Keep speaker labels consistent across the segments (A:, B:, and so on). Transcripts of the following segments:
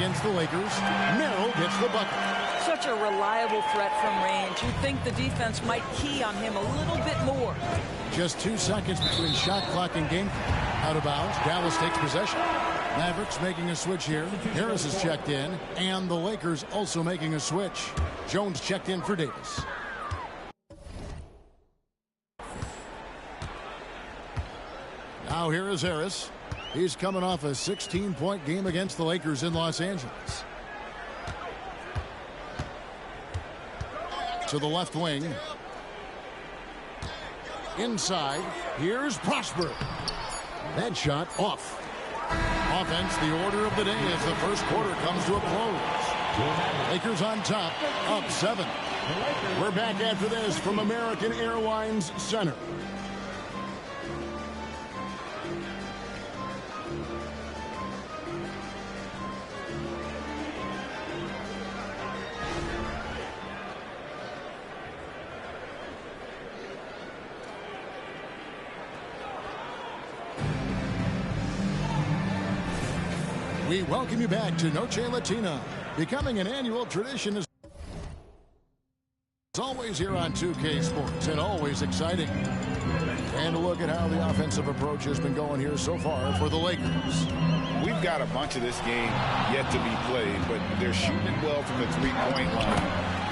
A: against the Lakers. Merrill gets the bucket.
B: Such a reliable threat from range. You'd think the defense might key on him a little bit more.
A: Just 2 seconds between shot clock and game. Out of bounds. Dallas takes possession. Mavericks making a switch here. Harris is checked in, and the Lakers also making a switch. Jones checked in for Davis. Now here is Harris. He's coming off a 16-point game against the Lakers in Los Angeles. To the left wing. Inside. Here's Prosper. That shot off. Offense, the order of the day as the first quarter comes to a close. Lakers on top, up 7. We're back after this from American Airlines Center. We welcome you back to Noche Latina, becoming an annual tradition as always here on 2K Sports, and always exciting. And look at how the offensive approach has been going here so far for the Lakers.
C: We've got a bunch of this game yet to be played, but they're shooting it well from the three-point line.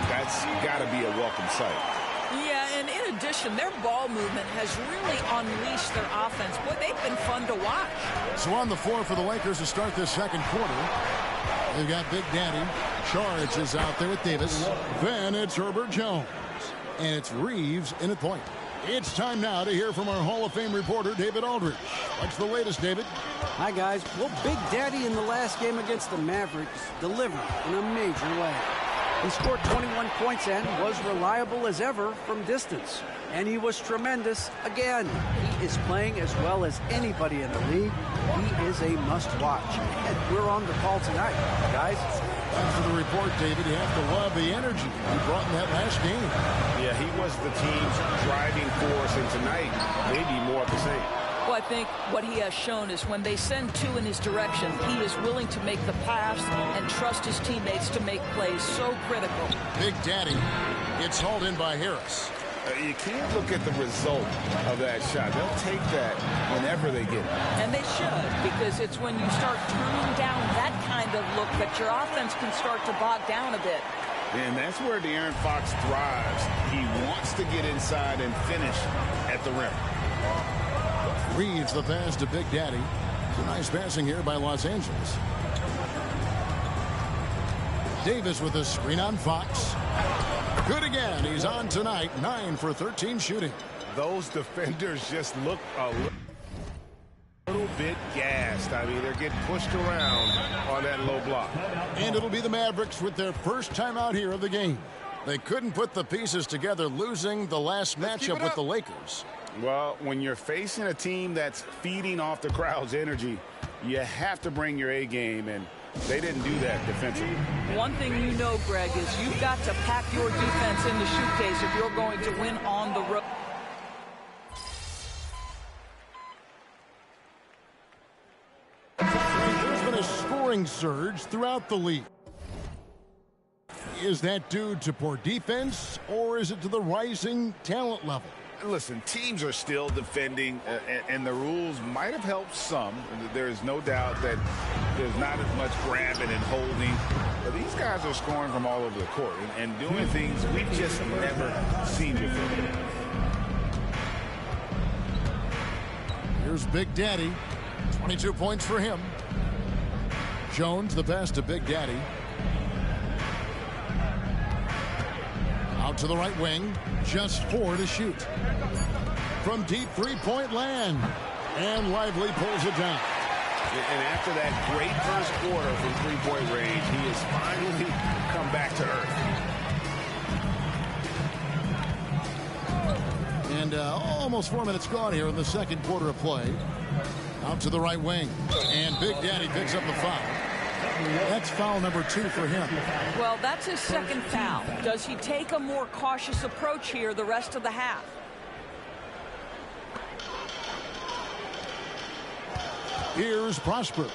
C: That's got to be a welcome sight.
B: Yeah, and in addition, their ball movement has really unleashed their offense. Boy, they've been fun to watch.
A: So on the floor for the Lakers to start this second quarter, they've got Big Daddy. Charge is out there with Davis. Then it's Herbert Jones. And it's Reeves in at point. It's time now to hear from our Hall of Fame reporter, David Aldridge. What's the latest, David?
D: Hi, guys. Well, Big Daddy in the last game against the Mavericks delivered in a major way. He scored 21 points and was reliable as ever from distance. And he was tremendous again. He is playing as well as anybody in the league. He is a must-watch. And we're on the call tonight, guys.
A: Thanks for the report, David. You have to love the energy he brought in that last game.
C: Yeah, he was the team's driving force, and tonight, maybe more of the same.
B: Well, I think what he has shown is when they send 2 in his direction, he is willing to make the pass and trust his teammates to make plays. So critical.
A: Big Daddy gets hauled in by Harris.
C: You can't look at the result of that shot. They'll take that whenever they get it.
B: And they should, because it's when you start turning down that kind of look that your offense can start to bog down a bit.
C: And that's where De'Aaron Fox thrives. He wants to get inside and finish at the rim.
A: Reeves the pass to Big Daddy. Some nice passing here by Los Angeles. Davis with a screen on Fox. Good again. He's on tonight. 9 for 13 shooting.
C: Those defenders just look a little bit gassed. I mean, they're getting pushed around on that low block.
A: And it'll be the Mavericks with their first time out here of the game. They couldn't put the pieces together, losing the last matchup with the Lakers.
C: Well, when you're facing a team that's feeding off the crowd's energy, you have to bring your A game, and they didn't do that defensively.
B: One thing you know, Greg, is you've got to pack your defense in the shoot case if you're going to win on the road.
A: There's been a scoring surge throughout the league. Is that due to poor defense, or is it to the rising talent level?
C: Listen, teams are still defending, and the rules might have helped some. There is no doubt that there's not as much grabbing and holding. But these guys are scoring from all over the court and doing things we've just never seen before.
A: Here's Big Daddy. 22 points for him. Jones the pass to Big Daddy. Out to the right wing. Just 4 to shoot. From deep three-point land. And Lively pulls it down.
C: And after that great first quarter from three-point range, he has finally come back to earth.
A: And almost 4 minutes gone here in the second quarter of play. Out to the right wing. And Big Daddy picks up the foul. That's foul number 2 for him.
B: Well, that's his second foul. Does he take a more cautious approach here the rest of the half?
A: Here's Prosper.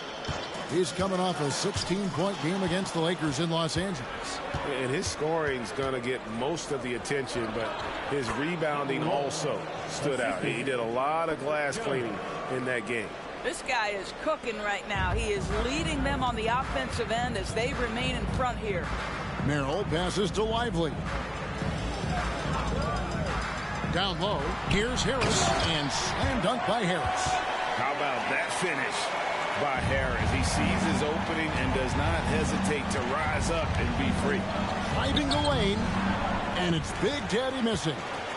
A: He's coming off a 16-point game against the Lakers in Los Angeles.
E: And his scoring is going to get most of the attention, but his rebounding also stood out. He did a lot of glass cleaning in that game.
B: This guy is cooking right now. He is leading them on the offensive end as they remain in front here.
A: Merrill passes to Lively. Down low, here's Harris, and slam dunk by Harris.
C: How about that finish by Harris? He sees his opening and does not hesitate to rise up and be free.
A: Driving the lane, and it's Big Daddy missing.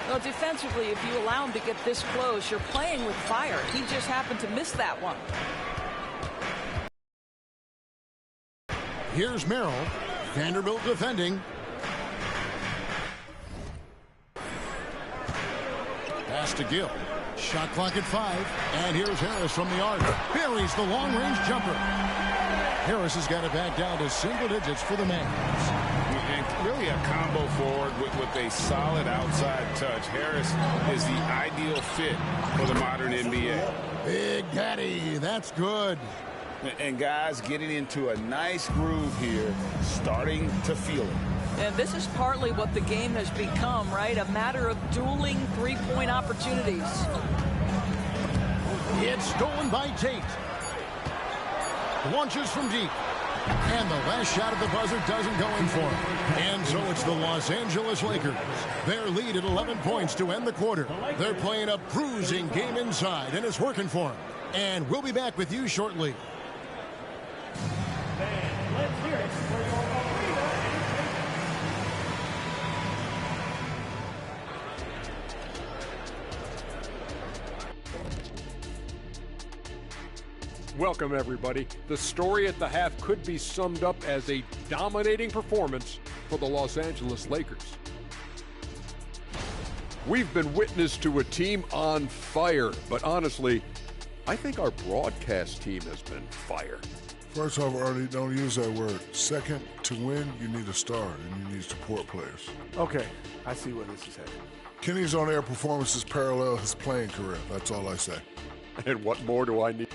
B: Well, defensively, if you allow him to get this close, you're playing with fire. He just happened to miss that one.
A: Here's Merrill. Vanderbilt defending. Pass to Gill. Shot clock at 5. And here's Harris from the arc. Buries the long-range jumper. Harris has got it back down to single digits for the Mavs.
C: And really a combo forward with a solid outside touch. Harris is the ideal fit for the modern NBA.
A: Big Daddy, that's good.
C: And guys getting into a nice groove here, starting to feel it.
B: And this is partly what the game has become, right? A matter of dueling three-point opportunities.
A: It's stolen by Tate. Launches from deep. And the last shot at the buzzer doesn't go in for him. And so it's the Los Angeles Lakers. Their lead at 11 points to end the quarter. They're playing a bruising game inside, and it's working for them. And we'll be back with you shortly.
F: Let's hear it for your
G: Welcome, everybody. The story at the half could be summed up as a dominating performance for the Los Angeles Lakers. We've been witness to a team on fire, but honestly, I think our broadcast team has been fire.
H: First off, Artie, don't use that word. Second, to win, you need a star, and you need support players.
E: Okay, I see where this is headed.
H: Kenny's on-air performances parallel his playing career. That's all I say.
G: And what more do I need?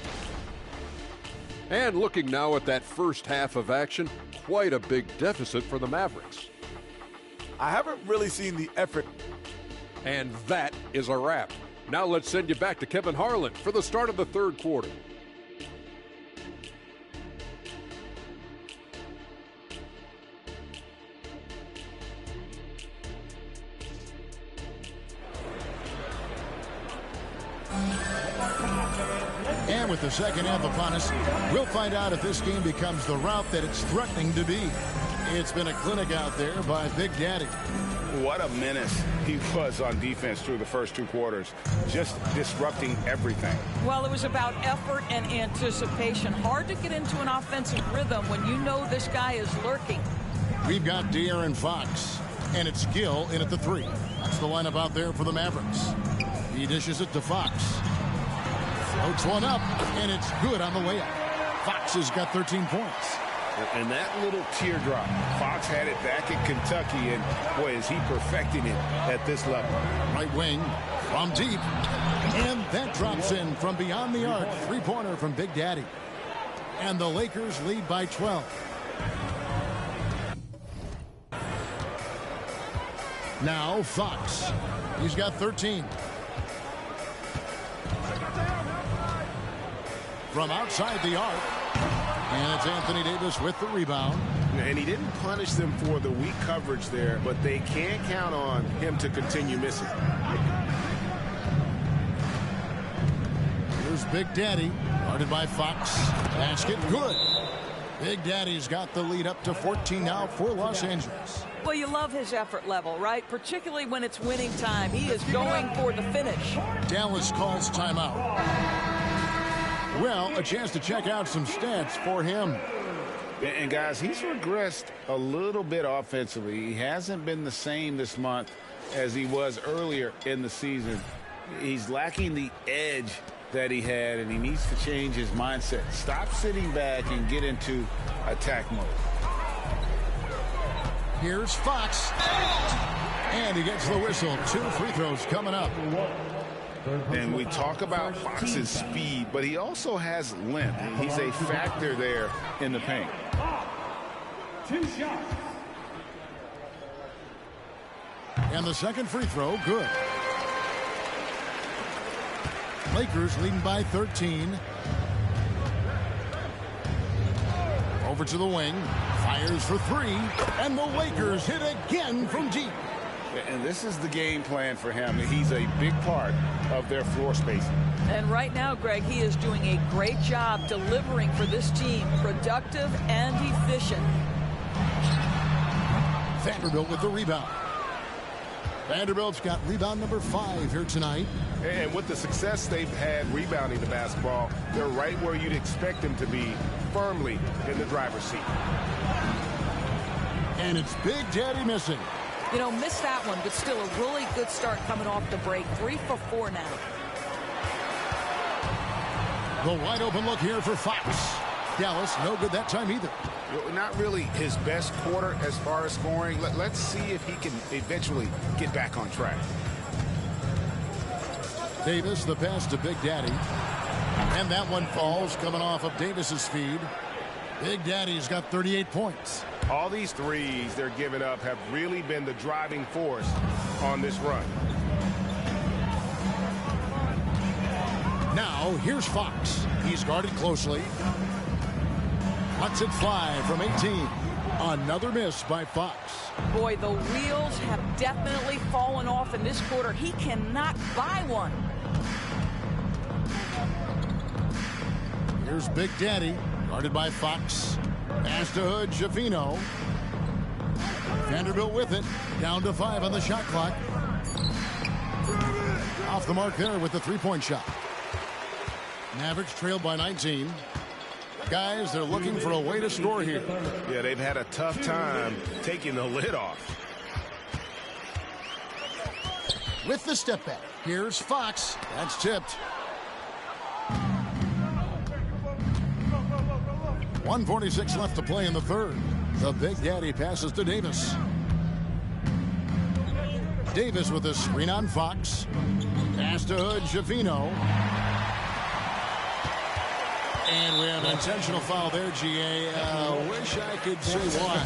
G: And looking now at that first half of action, quite a big deficit for the Mavericks.
E: I haven't really seen the effort.
G: And that is a wrap. Now let's send you back to Kevin Harlan for the start of the third quarter.
A: And with the second half upon us, we'll find out if this game becomes the route that it's threatening to be. It's been a clinic out there by Big Daddy.
C: What a menace he was on defense through the first two quarters, just disrupting everything.
B: Well, it was about effort and anticipation. Hard to get into an offensive rhythm when you know this guy is lurking.
A: We've got De'Aaron Fox, and it's Gill in at the 3. That's the lineup out there for the Mavericks. He dishes it to Fox. Floats one up, and it's good on the layup. Fox has got 13 points.
C: And that little teardrop, Fox had it back in Kentucky, and boy, is he perfecting it at this level.
A: Right wing from deep, and that drops in from beyond the arc. Three-pointer from Big Daddy. And the Lakers lead by 12. Now Fox. He's got 13. From outside the arc. And it's Anthony Davis with the rebound.
E: And he didn't punish them for the weak coverage there, but they can't count on him to continue missing.
A: Here's Big Daddy, guarded by Fox. Basket good. Big Daddy's got the lead up to 14 now for Los Angeles.
B: Well, you love his effort level, right? Particularly when it's winning time. He is going for the finish.
A: Dallas calls timeout. Well, a chance to check out some stats for him.
C: And guys, he's regressed a little bit offensively. He hasn't been the same this month as he was earlier in the season. He's lacking the edge that he had, and he needs to change his mindset. Stop sitting back and get into attack mode.
A: Here's Fox. And he gets the whistle. 2 free throws coming up.
C: And we talk about Fox's speed, but he also has length. He's a factor there in the paint.
F: 2 shots.
A: And the second free throw, good. Lakers leading by 13. Over to the wing. Fires for 3. And the Lakers hit again from deep.
C: And this is the game plan for him. He's a big part of their floor spacing.
B: And right now, Greg, he is doing a great job delivering for this team. Productive and efficient.
A: Vanderbilt with the rebound. Vanderbilt's got rebound number 5 here tonight.
E: And with the success they've had rebounding the basketball, they're right where you'd expect them to be, firmly in the driver's seat.
A: And it's Big Daddy missing.
B: You know, missed that one, but still a really good start coming off the break. 3 for 4 now.
A: The wide open look here for Fox. Dallas, no good that time either.
C: Not really his best quarter as far as scoring. Let's see if he can eventually get back on track.
A: Davis, the pass to Big Daddy. And that one falls coming off of Davis's feed. Big Daddy's got 38 points.
E: All these threes they're giving up have really been the driving force on this run.
A: Now, here's Fox. He's guarded closely. Lets it fly from 18. Another miss by Fox.
B: Boy, the wheels have definitely fallen off in this quarter. He cannot buy one.
A: Here's Big Daddy, guarded by Fox. Pass to Hood, Javino. Vanderbilt with it. Down to 5 on the shot clock. Off the mark there with the three-point shot. Mavericks trailed by 19. Guys, they're looking for a way to score here.
E: Yeah, they've had a tough time taking the lid off.
A: With the step back, here's Fox. That's tipped. 1:46 left to play in the third. The Big Daddy passes to Davis. Davis with a screen on Fox. Pass to Hood, Javino. And we have an intentional foul there, GA. Wish I could say why.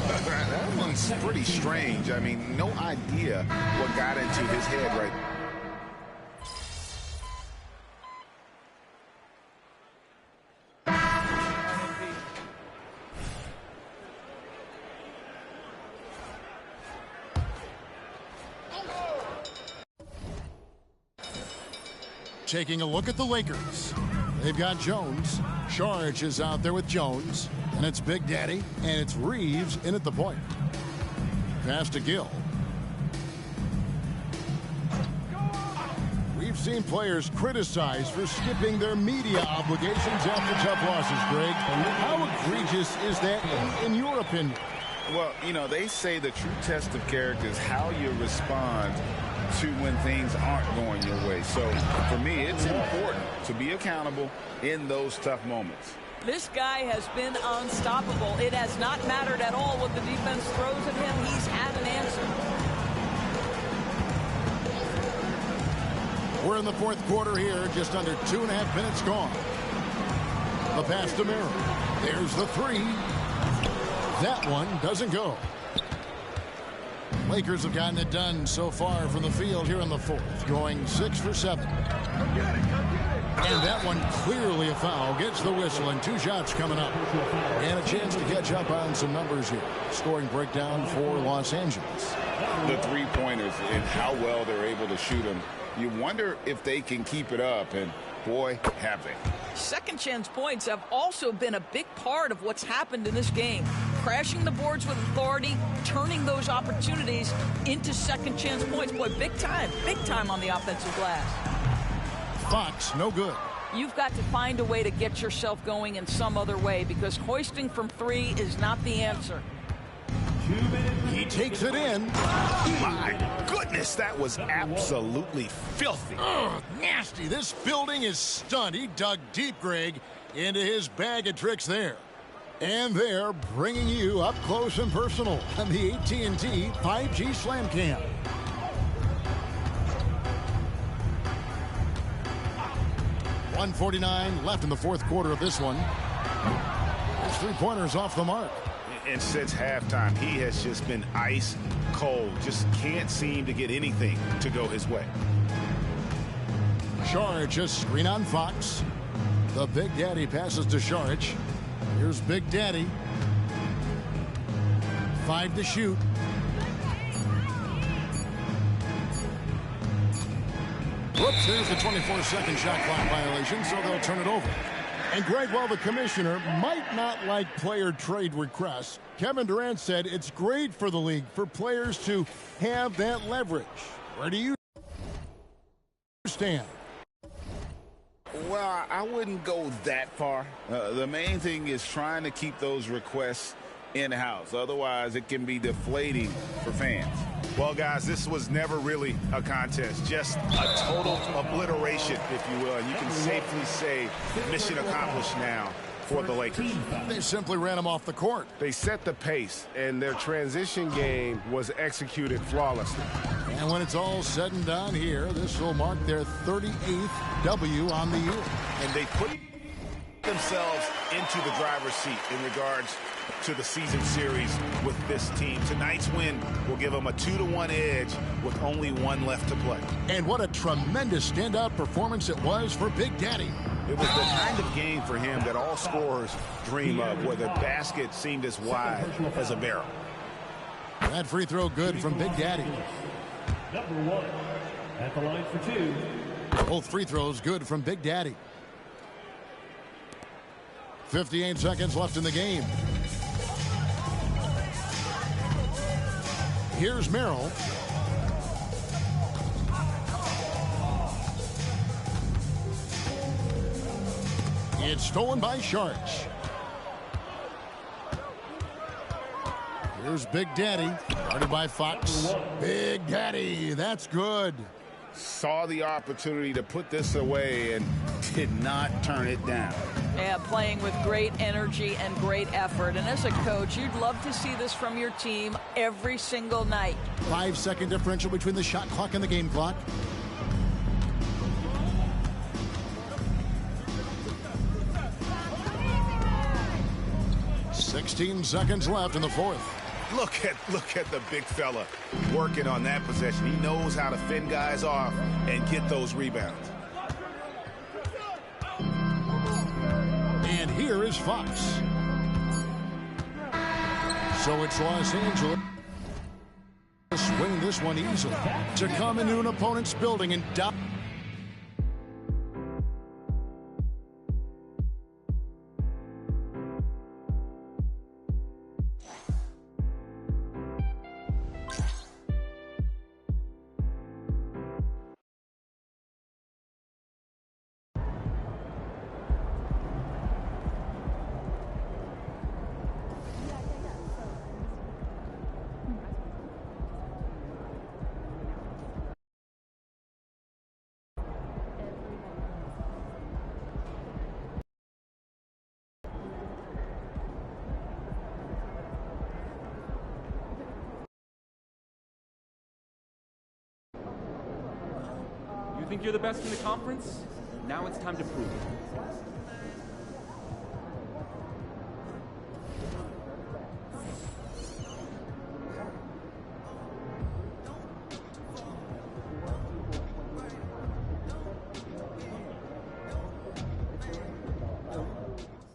C: That one's pretty strange. I mean, no idea what got into his head right now.
A: Taking a look at the Lakers. They've got Jones. Saric is out there with Jones. And it's Big Daddy. And it's Reeves in at the point. Pass to Gill. We've seen players criticized for skipping their media obligations after tough losses, Greg. How egregious is that in your opinion?
C: Well, you know, they say the true test of character is how you respond to when things aren't going your way. So for me, it's important to be accountable in those tough moments.
B: This guy has been unstoppable. It has not mattered at all what the defense throws at him. He's had an answer.
A: We're in the fourth quarter here, just under 2.5 minutes gone. The pass to Merrill. There's the three. That one doesn't go. Lakers have gotten it done so far from the field here in the fourth, going 6 for 7. And that one clearly a foul. Gets the whistle and 2 shots coming up. And a chance to catch up on some numbers here. Scoring breakdown for Los Angeles.
C: The three-pointers and how well they're able to shoot them. You wonder if they can keep it up, and boy, have they.
B: Second chance points have also been a big part of what's happened in this game. Crashing the boards with authority, turning those opportunities into second chance points. Boy, big time on the offensive glass.
A: Fox, no good.
B: You've got to find a way to get yourself going in some other way, because hoisting from 3 is not the answer.
A: He takes it in.
C: My goodness, that was absolutely filthy.
A: Ugh, nasty. This building is stunned. He dug deep, Greg, into his bag of tricks there. And they're bringing you up close and personal on the AT&T 5G Slam Cam. 1:49 left in the fourth quarter of this one. His three-pointers off the mark.
C: And since halftime, he has just been ice cold. Just can't seem to get anything to go his way.
A: Saric just screen on Fox. The Big Daddy passes to Saric. Here's Big Daddy. 5 to shoot. Whoops, there's the 24-second shot clock violation, so they'll turn it over. And Greg, while the commissioner might not like player trade requests, Kevin Durant said it's great for the league for players to have that leverage. Where do you stand?
C: Well, I wouldn't go that far. The main thing is trying to keep those requests in-house. Otherwise, it can be deflating for fans. Well, guys, this was never really a contest. Just a total obliteration, if you will. And you can safely say mission accomplished now for the Lakers.
A: They simply ran them off the court.
E: They set the pace, and their transition game was executed flawlessly.
A: And when it's all said and done here, this will mark their 38th W on the year.
C: And they put themselves into the driver's seat in regards to the season series with this team. Tonight's win will give them a 2-1 edge with only one left to play.
A: And what a tremendous standout performance it was for Big Daddy.
C: It was the kind of game for him that all scorers dream of, where the basket seemed as wide as a barrel.
A: That free throw good from Big Daddy.
F: Number 1 at the line for 2.
A: Both free throws good from Big Daddy. 58 seconds left in the game. Here's Merrill. It's stolen by Sharks. Here's Big Daddy, guarded by Fox. Big Daddy, that's good.
C: Saw the opportunity to put this away and did not turn it down.
B: Yeah, playing with great energy and great effort. And as a coach, you'd love to see this from your team every single night.
A: 5-second differential between the shot clock and the game clock. "16 seconds left in the fourth.
C: Look at the big fella working on that possession. He knows how to fend guys off and get those rebounds.
A: And here is Fox. So it's Los Angeles winning this one easily to come into an opponent's building and dominate.
I: Think you're the best in the conference? Now it's time to prove it.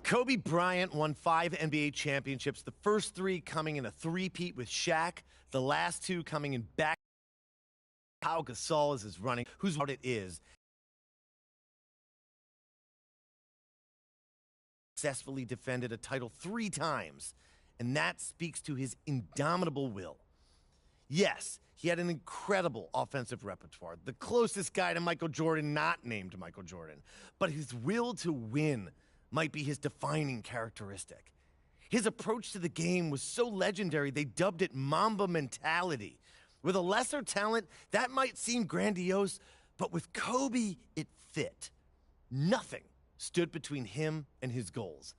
J: Kobe Bryant won 5 NBA championships, the first 3 coming in a three-peat with Shaq, the last 2 coming in back. Pau Gasol is his running, whose out it is. Successfully defended a title 3 times, and that speaks to his indomitable will. Yes, he had an incredible offensive repertoire, the closest guy to Michael Jordan not named Michael Jordan, but his will to win might be his defining characteristic. His approach to the game was so legendary they dubbed it Mamba mentality. With a lesser talent, that might seem grandiose, but with Kobe, it fit. Nothing stood between him and his goals.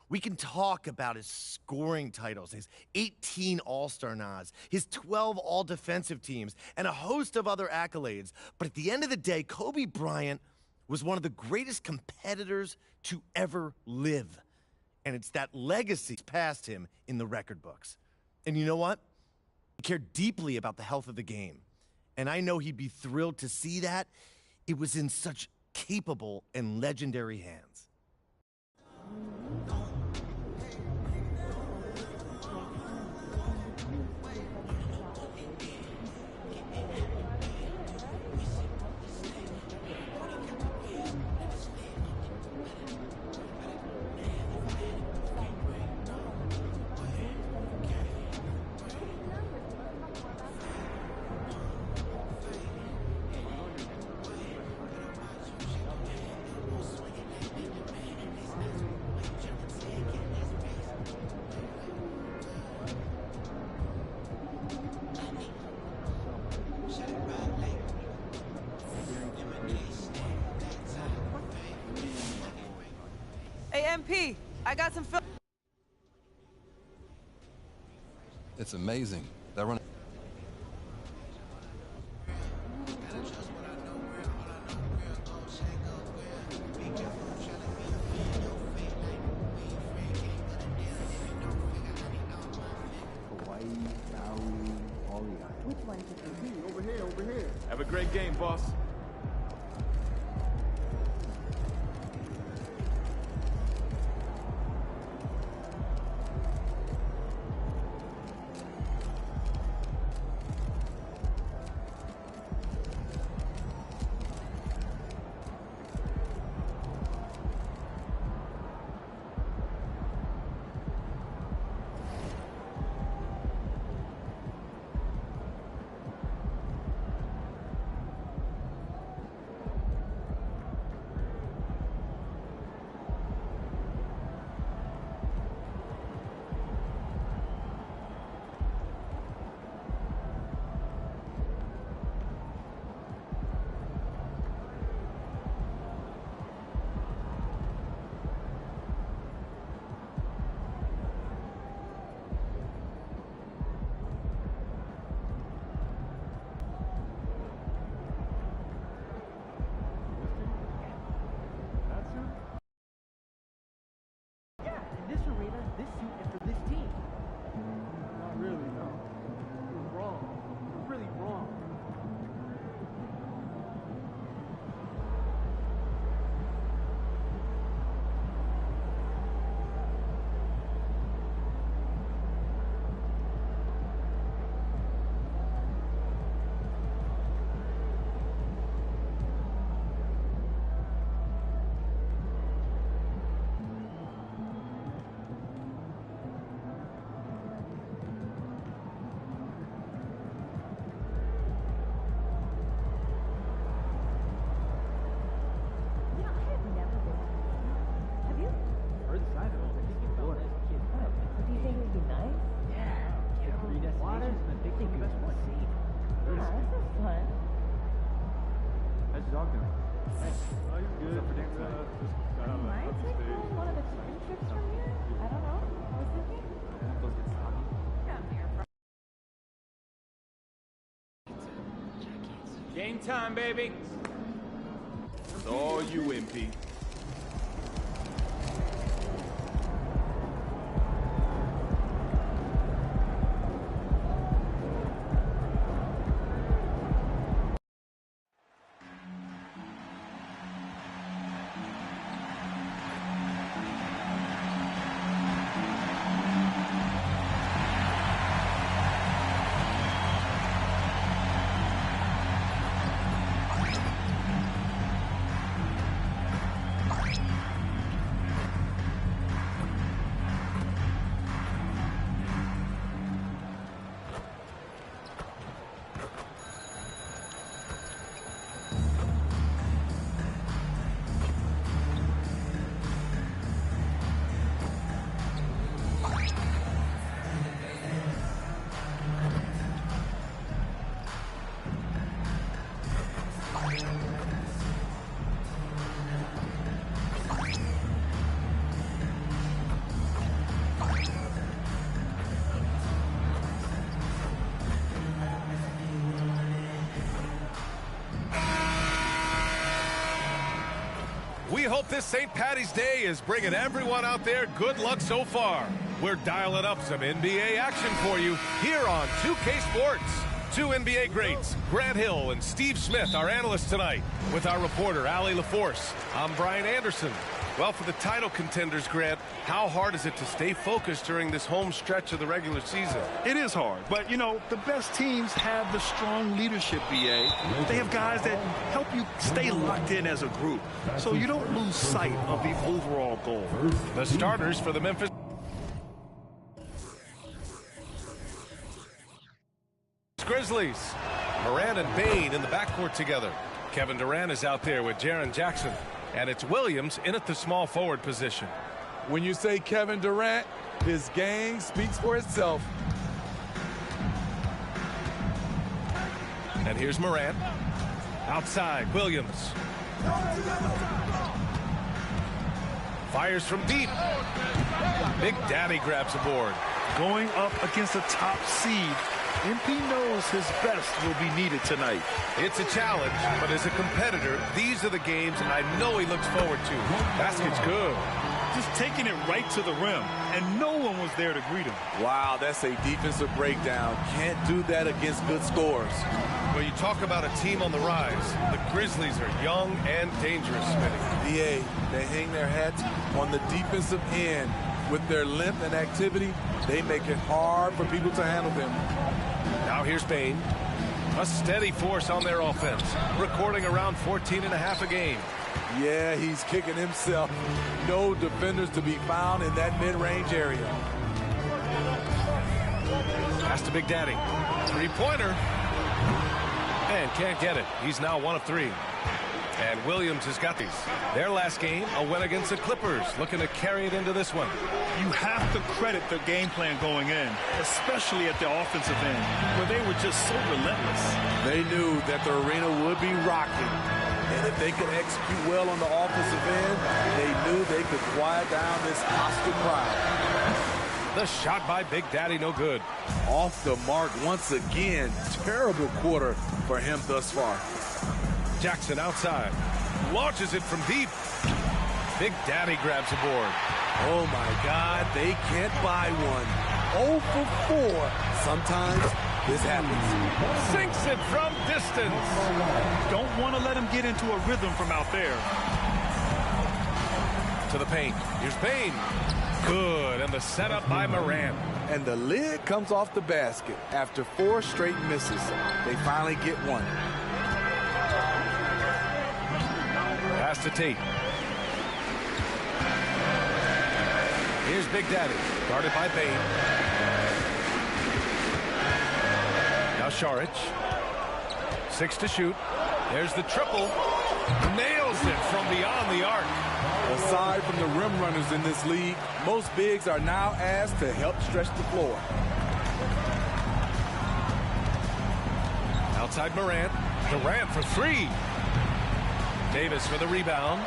J: We can talk about his scoring titles, his 18 All-Star nods, his 12 All-Defensive teams, and a host of other accolades. But at the end of the day, Kobe Bryant was one of the greatest competitors to ever live. And it's that legacy passed him in the record books. And you know what? He cared deeply about the health of the game. And I know he'd be thrilled to see that. It was in such capable and legendary hands.
K: Hey, MP, I got some film.
L: It's amazing. That run.
I: Over here. Have a great game, boss.
M: This arena, this suit, and for this team. Not really, no. You're wrong. You're really wrong.
I: Game time, baby. It's all you, MP.
N: We hope this St. Patty's Day is bringing everyone out there good luck so far. We're dialing up some NBA action for you here on 2K Sports. Two NBA greats, Grant Hill and Steve Smith, our analysts tonight, with our reporter, Allie LaForce. I'm Brian Anderson. Well, for the title contenders, Grant, how hard is it to stay focused during this home stretch of the regular season?
O: It is hard, but, you know, the best teams have the strong leadership, BA. They have guys that help you stay locked in as a group, so you don't lose sight of the overall goal.
N: The starters for the Memphis Grizzlies. Morant and Bane in the backcourt together. Kevin Durant is out there with Jaren Jackson. And it's Williams in at the small forward position.
P: When you say Kevin Durant, his game speaks for itself.
N: And here's Morant. Outside, Williams. Fires from deep. Big Daddy grabs a board.
O: Going up against a top seed, MP knows his best will be needed tonight.
N: It's a challenge, but as a competitor, these are the games I know he looks forward to. Basket's good.
O: Just taking it right to the rim, and no one was there to greet him.
P: Wow, that's a defensive breakdown. Can't do that against good scores.
N: Well, you talk about a team on the rise. The Grizzlies are young and dangerous, Smitty.
P: VA, they hang their hats on the defensive end. With their length and activity, they make it hard for people to handle them.
N: Now here's Bane. A steady force on their offense, recording around 14.5 a game.
P: Yeah, he's kicking himself. No defenders to be found in that mid-range area.
N: Pass to Big Daddy. Three-pointer. And can't get it. He's now 1 of 3. And Williams has got these. Their last game, a win against the Clippers, looking to carry it into this one.
O: You have to credit their game plan going in, especially at the offensive end, where they were just so relentless.
P: They knew that the arena would be rocking. And if they could execute well on the offensive end, they knew they could quiet down this hostile crowd.
N: The shot by Big Daddy, no good.
P: Off the mark once again. Terrible quarter for him thus far.
N: Jackson outside. Launches it from deep. Big Daddy grabs a board.
P: Oh, my God. They can't buy one. 0 for 4. Sometimes this happens.
N: Sinks it from distance.
O: Don't want to let him get into a rhythm from out there.
N: To the paint. Here's Bane. Good. And the setup by Morant.
P: And the lid comes off the basket. After 4 straight misses, they finally get one.
N: Pass to Tate. Here's Big Daddy, guarded by Bane. Now Šarić. 6 to shoot. There's the triple. Nails it from beyond the arc.
P: Aside from the rim runners in this league, most bigs are now asked to help stretch the floor.
N: Outside Morant. Durant for 3. Davis for the rebound.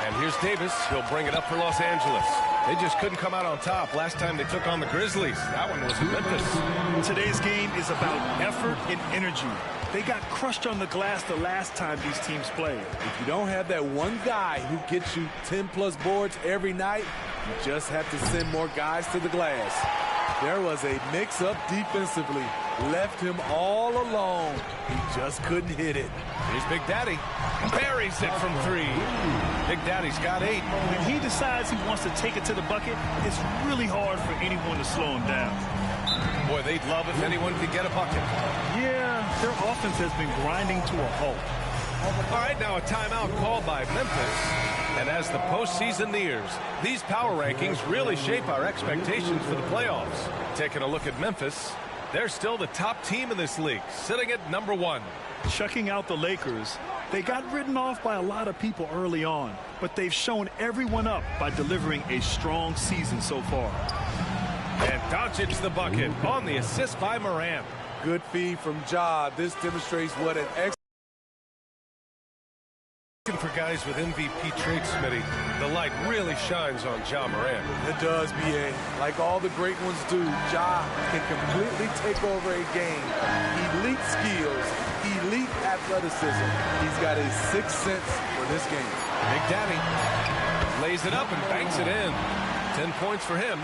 N: And here's Davis. He'll bring it up for Los Angeles. They just couldn't come out on top last time they took on the Grizzlies. That one was in Memphis.
O: Today's game is about effort and energy. They got crushed on the glass the last time these teams played.
P: If you don't have that one guy who gets you 10-plus boards every night, you just have to send more guys to the glass. There was a mix-up defensively. Left him all alone. He just couldn't hit it.
N: Here's Big Daddy. Buries it from 3. Big Daddy's got 8.
O: When he decides he wants to take it to the bucket, it's really hard for anyone to slow him down.
N: Boy, they'd love if anyone could get a bucket.
O: Yeah, their offense has been grinding to a halt.
N: All right, now a timeout called by Memphis. And as the postseason nears, these power rankings really shape our expectations for the playoffs. Taking a look at Memphis, they're still the top team in this league, sitting at number 1.
O: Checking out the Lakers, they got written off by a lot of people early on, but they've shown everyone up by delivering a strong season so far.
N: And Doncic the bucket on the assist by Morant.
P: Good feed from Ja. This demonstrates what an excellent
N: for guys with MVP traits, Smitty, the light really shines on Ja Morant.
P: It does, B.A. Like all the great ones do, Ja can completely take over a game. Elite skills, elite athleticism. He's got a sixth sense for this game.
N: Big Daddy lays it up and banks it in. 10 points for him.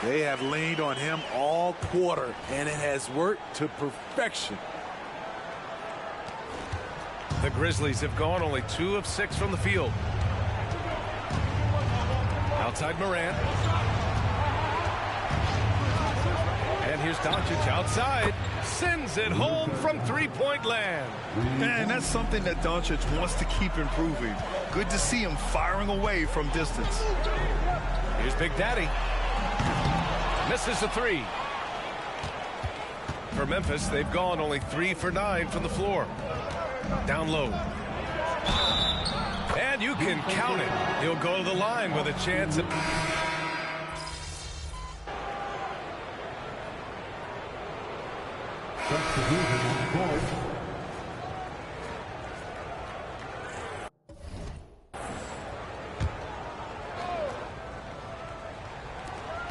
P: They have leaned on him all quarter, and it has worked to perfection.
N: The Grizzlies have gone only 2 of 6 from the field. Outside Morant. And here's Doncic outside. Sends it home from three-point land.
O: Man, that's something that Doncic wants to keep improving. Good to see him firing away from distance.
N: Here's Big Daddy. Misses a 3. For Memphis, they've gone only 3 for 9 from the floor. Down low. And you can count it. He'll go to the line with a chance at...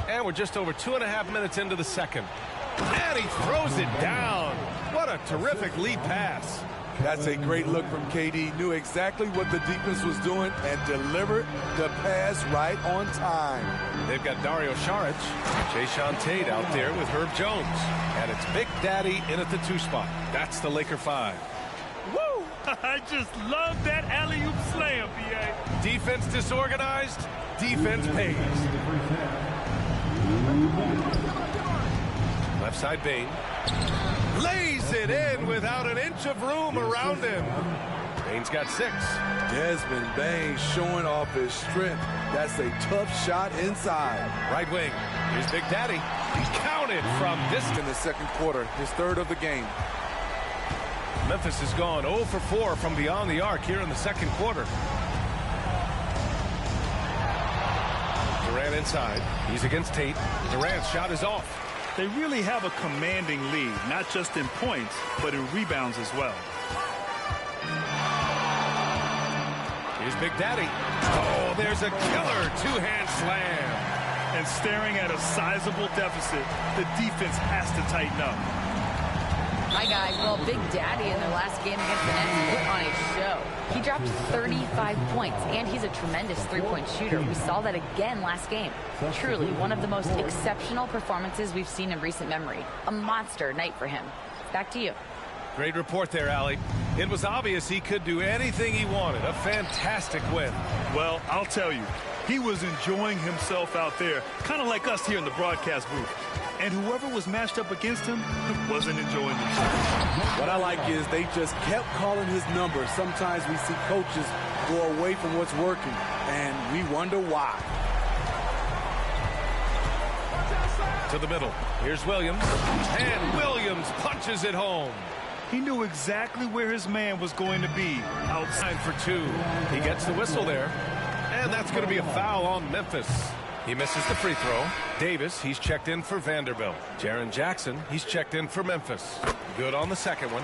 N: And we're just over 2.5 minutes into the second. And he throws it down. What a terrific lead pass.
P: That's a great look from KD. Knew exactly what the defense was doing and delivered the pass right on time.
N: They've got Dario Saric, Jae'Sean Tate out there with Herb Jones. And it's Big Daddy in at the 2 spot. That's the Laker 5.
O: Woo! I just love that alley-oop slam, B.A.
N: Defense disorganized, defense pays. Left side Bane. Lays it in without an inch of room around him. Bane's got 6.
P: Desmond Bane showing off his strength. That's a tough shot inside.
N: Right wing. Here's Big Daddy. He counted from distance.
P: In the second quarter, his 3rd of the game.
N: Memphis has gone 0 for 4 from beyond the arc here in the second quarter. Durant inside. He's against Tate. Durant's shot is off.
O: They really have a commanding lead, not just in points, but in rebounds as well.
N: Here's Big Daddy. Oh, there's a killer 2-hand slam.
O: And staring at a sizable deficit, the defense has to tighten up.
Q: Hi, guys. Well, Big Daddy in their last game against the Nets put on a show. He dropped 35 points, and he's a tremendous three-point shooter. We saw that again last game. Truly one of the most exceptional performances we've seen in recent memory. A monster night for him. Back to you.
N: Great report there, Allie. It was obvious he could do anything he wanted. A fantastic win.
O: Well, I'll tell you, he was enjoying himself out there, kind of like us here in the broadcast booth. And whoever was matched up against him wasn't enjoying themselves.
P: What I like is they just kept calling his number. Sometimes we see coaches go away from what's working, and we wonder why.
N: To the middle. Here's Williams. And Williams punches it home.
O: He knew exactly where his man was going to be.
N: Outside for 2. He gets the whistle there. And that's going to be a foul on Memphis. He misses the free throw. Davis, he's checked in for Vanderbilt. Jaren Jackson, he's checked in for Memphis. Good on the second one.